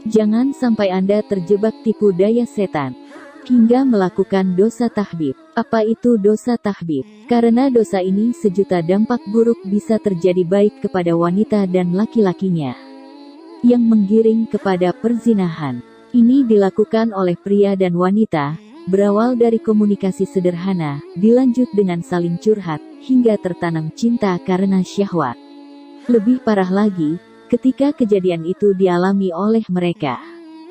Jangan sampai Anda terjebak tipu daya setan hingga melakukan dosa tahbib. Apa itu dosa tahbib? Karena dosa ini sejuta dampak buruk bisa terjadi baik kepada wanita dan laki-lakinya yang menggiring kepada perzinahan. Ini dilakukan oleh pria dan wanita, berawal dari komunikasi sederhana, dilanjut dengan saling curhat, hingga tertanam cinta karena syahwat. Lebih parah lagi, ketika kejadian itu dialami oleh mereka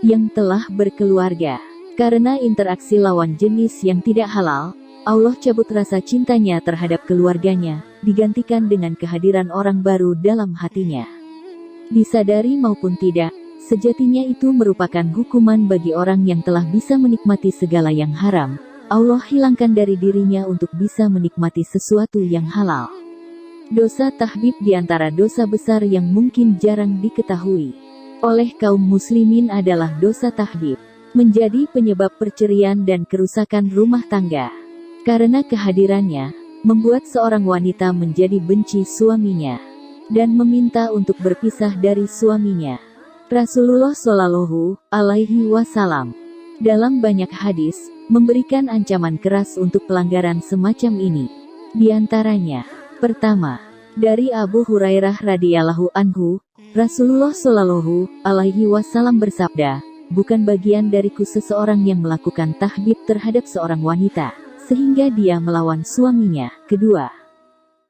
yang telah berkeluarga. Karena interaksi lawan jenis yang tidak halal, Allah cabut rasa cintanya terhadap keluarganya, digantikan dengan kehadiran orang baru dalam hatinya. Disadari maupun tidak, sejatinya itu merupakan hukuman bagi orang yang telah bisa menikmati segala yang haram. Allah hilangkan dari dirinya untuk bisa menikmati sesuatu yang halal. Dosa tahbib diantara dosa besar yang mungkin jarang diketahui oleh kaum muslimin adalah dosa tahbib. Menjadi penyebab perceraian dan kerusakan rumah tangga. Karena kehadirannya, membuat seorang wanita menjadi benci suaminya dan meminta untuk berpisah dari suaminya. Rasulullah Shallallahu Alaihi Wasallam dalam banyak hadis memberikan ancaman keras untuk pelanggaran semacam ini. Di antaranya, pertama, dari Abu Hurairah radhiyallahu anhu, Rasulullah Shallallahu Alaihi Wasallam bersabda, "Bukan bagian dariku seseorang yang melakukan tahbib terhadap seorang wanita, sehingga dia melawan suaminya." Kedua,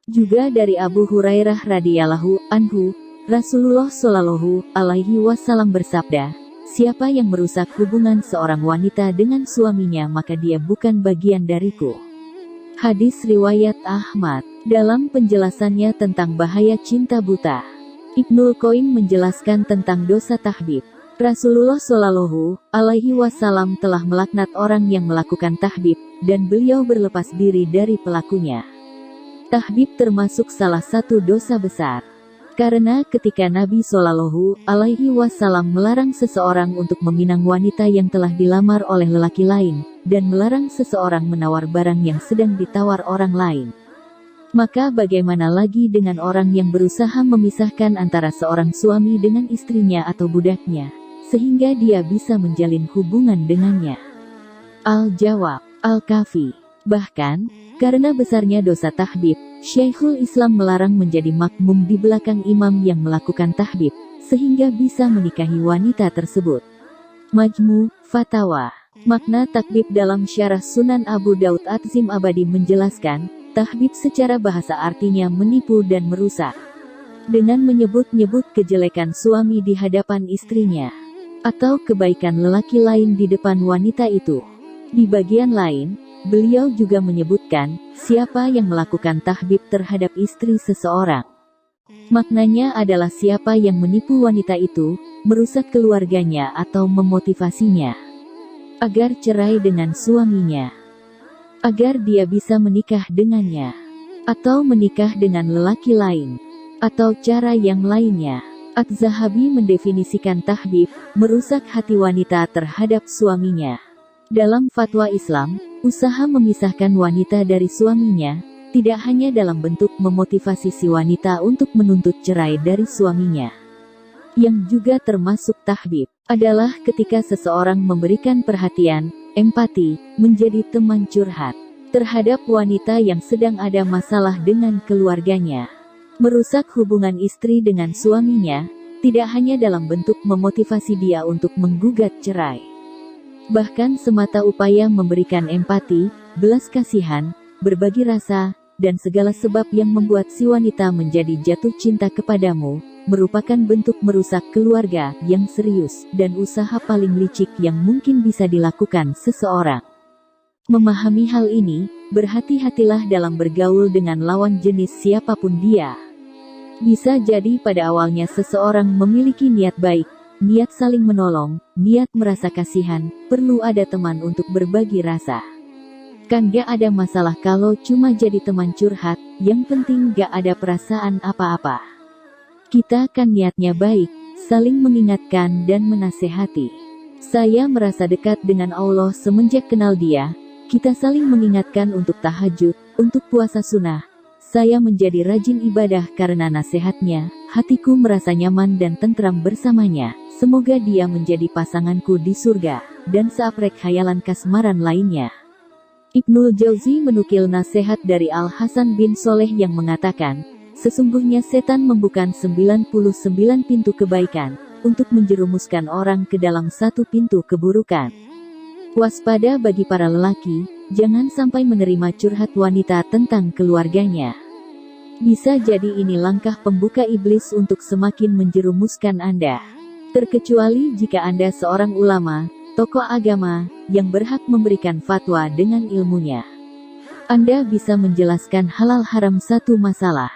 juga dari Abu Hurairah radhiyallahu anhu, Rasulullah Shallallahu Alaihi Wasallam bersabda, "Siapa yang merusak hubungan seorang wanita dengan suaminya maka dia bukan bagian dariku." Hadis riwayat Ahmad. Dalam penjelasannya tentang bahaya cinta buta, Ibnul Qayyim menjelaskan tentang dosa tahbib. Rasulullah Shallallahu Alaihi Wasallam telah melaknat orang yang melakukan tahbib, dan beliau berlepas diri dari pelakunya. Tahbib termasuk salah satu dosa besar. Karena ketika Nabi Shallallahu Alaihi Wasallam melarang seseorang untuk meminang wanita yang telah dilamar oleh lelaki lain, dan melarang seseorang menawar barang yang sedang ditawar orang lain, maka bagaimana lagi dengan orang yang berusaha memisahkan antara seorang suami dengan istrinya atau budaknya, sehingga dia bisa menjalin hubungan dengannya? Al-Jawab, Al-Kafi. Bahkan, karena besarnya dosa tahbib, Syekhul Islam melarang menjadi makmum di belakang imam yang melakukan tahbib, sehingga bisa menikahi wanita tersebut. Majmu' Fatawa. Makna takbib dalam syarah Sunan Abu Daud Atzim Abadi menjelaskan, tahbib secara bahasa artinya menipu dan merusak. Dengan menyebut-nyebut kejelekan suami di hadapan istrinya, atau kebaikan lelaki lain di depan wanita itu. Di bagian lain, beliau juga menyebutkan, siapa yang melakukan tahbib terhadap istri seseorang. Maknanya adalah siapa yang menipu wanita itu, merusak keluarganya atau memotivasinya agar cerai dengan suaminya, agar dia bisa menikah dengannya, atau menikah dengan lelaki lain, atau cara yang lainnya. Az-Zahabi mendefinisikan tahbib, merusak hati wanita terhadap suaminya. Dalam fatwa Islam, usaha memisahkan wanita dari suaminya, tidak hanya dalam bentuk memotivasi si wanita untuk menuntut cerai dari suaminya. Yang juga termasuk tahbib, adalah ketika seseorang memberikan perhatian, empati, menjadi teman curhat terhadap wanita yang sedang ada masalah dengan keluarganya. Merusak hubungan istri dengan suaminya, tidak hanya dalam bentuk memotivasi dia untuk menggugat cerai. Bahkan semata upaya memberikan empati, belas kasihan, berbagi rasa, dan segala sebab yang membuat si wanita menjadi jatuh cinta kepadamu, merupakan bentuk merusak keluarga yang serius, dan usaha paling licik yang mungkin bisa dilakukan seseorang. Memahami hal ini, berhati-hatilah dalam bergaul dengan lawan jenis siapapun dia. Bisa jadi pada awalnya seseorang memiliki niat baik, niat saling menolong, niat merasa kasihan, perlu ada teman untuk berbagi rasa. Kan gak ada masalah kalau cuma jadi teman curhat, yang penting gak ada perasaan apa-apa. Kita kan niatnya baik, saling mengingatkan dan menasehati. Saya merasa dekat dengan Allah semenjak kenal Dia. Kita saling mengingatkan untuk tahajud, untuk puasa sunnah. Saya menjadi rajin ibadah karena nasihatnya. Hatiku merasa nyaman dan tentram bersamanya. Semoga dia menjadi pasanganku di surga, dan seaprek khayalan kasmaran lainnya. Ibnul Jauzi menukil nasihat dari Al-Hasan bin Soleh yang mengatakan, sesungguhnya setan membuka 99 pintu kebaikan, untuk menjerumuskan orang ke dalam satu pintu keburukan. Waspada bagi para lelaki, jangan sampai menerima curhat wanita tentang keluarganya. Bisa jadi ini langkah pembuka iblis untuk semakin menjerumuskan Anda. Terkecuali jika Anda seorang ulama, tokoh agama, yang berhak memberikan fatwa dengan ilmunya. Anda bisa menjelaskan halal haram satu masalah.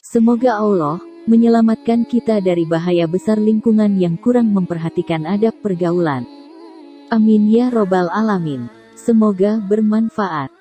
Semoga Allah menyelamatkan kita dari bahaya besar lingkungan yang kurang memperhatikan adab pergaulan. Amin ya robbal alamin. Semoga bermanfaat.